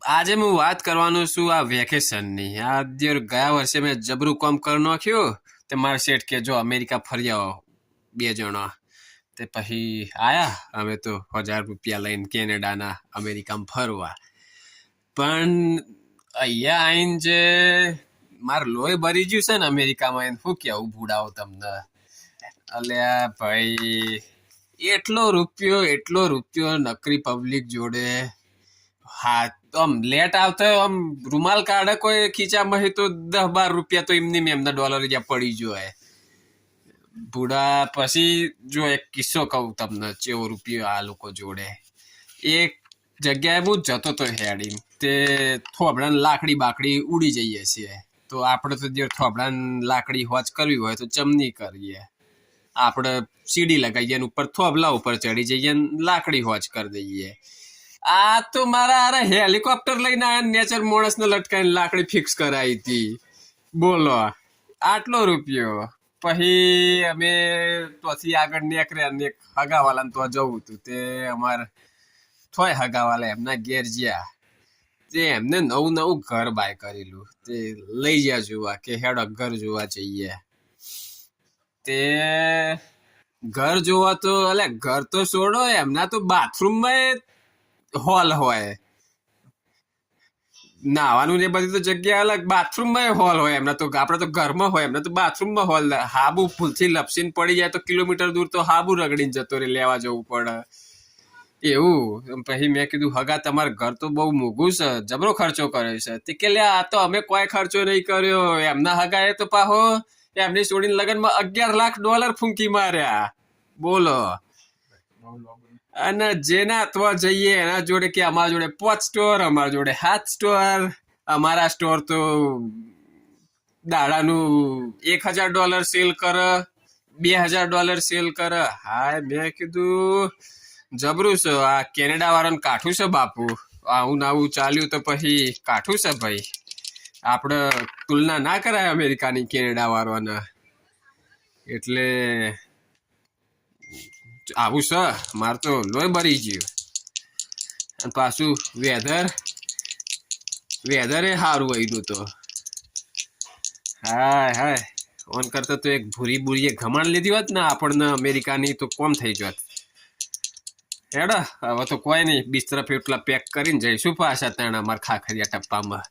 આજે હું વાત કરવાનો છું આ વેકેશનની. આ ગયા વર્ષે મેં જબરું કામ કરી નાખ્યું તે મારા શેઠ કે જો અમેરિકા ફરી આવો 2 જણા. તે પછી આયા અમે તો 1000 રૂપિયા લઈને કેનેડાના અમેરિકામાં ફરવા. પણ અહીંયા આવીને જે મારું લોહી ભરી ગયું છે ને અમેરિકામાં, એને શું કેવું ભૂડાવો તમને. અલ્યા ભાઈ, એટલો રૂપિયો નકરી પબ્લિક જોડે. હા, આમ લેટ આવતો આમ રૂમાલ કાઢે કોઈ ખીચામાં તો 10-12 રૂપિયા તો એમના ડોલર જ્યાં પડી જોય ભૂડા. પછી જો એક કિસ્સો કહું તમને, ચેવો રૂપિયો આ લોકો જોડે. એક જગ્યાએ હું જતો તો હેડી, તે થોબડાને લાકડી બાકડી ઉડી જઈએ છીએ. તો આપણે તો જે થોબડાને લાકડી હોજ કરવી હોય તો ચમની કરીએ, આપણે સીડી લગાવીએ ઉપર થોબલા ઉપર ચડી જઈએ લાકડી હોજ કરી દઈએ. આ તો મારા હેલિકોપ્ટર લઈને આયા, નેચર માણસ ને લટકાઈને લાકડી ફિક્સ કરાવી હતી. બોલો, આટલો રૂપિયો. પછી અમે ત્યાંથી આગળ નીકળ્યા ને હગાવાલાને તો જવું હતું. તે અમારે થોય હગાવાલા એમના ઘેર જ્યાં, તે એમને નવું ઘર બાય કરેલું, તે લઈ ગયા જોવા કે હેડો ઘર જોવા જઈએ. તે ઘર જોવા તો ઘર તો છોડો, એમના તો બાથરૂમમાં હોલ હોય, નાવાનું ને બધી તો જગ્યા અલગ, બાથરૂમમાં હોલ હોય એમના. તો આપડે તો ઘરમાં હોય, એમના તો બાથરૂમમાં હોલ. હાબુ ફૂલથી લપસીને પડી જાય તો કિલોમીટર દૂર તો હાબુ રગડીને જતો રે, લેવા જવું પડે એવું. પછી મેં કીધું હગા તમારે ઘર તો બહુ મોંઘું છે, જબરો ખર્ચો કર્યો છે. તે કે આ તો અમે કોઈ ખર્ચો નહીં કર્યો. એમના હગાએ તો પાહો એમની છોડીને લગ્નમાં $11 લાખ ફૂંકી માર્યા. બોલો. અને જેના તો જઈએ એના જોડે કે અમારા જોડે 5 સ્ટોર, અમારા જોડે 7 સ્ટોર. અમારા સ્ટોર તો દાડાનું $1000 સેલ કરે, $2000 સેલ કરે. હા, મેં કીધું જબરું છે આ કેનેડા વાળાને કાઠું છે બાપુ. આવું નાવું ચાલ્યું તો પછી કાઠું છે ભાઈ. આપણે તુલના ના કરાય અમેરિકાની કેનેડા વાળાના. એટલે આવું છે, મારે તો લોહી ભરી ગયું. અને પાછું વેધરે સારું આવ્યું તો. હાય ઓન કરતા તો એક ભૂરી બુરીએ ઘમણ લીધી હોત ને આપણને અમેરિકાની, તો કોમ થઈ જોત. હેડા હવે તો કોઈ નહીં, બિસ્તરા પેટલા પેક કરીને જઈશું પાછા ત્યાં અમારા ખાખરિયા ટપ્પામાં.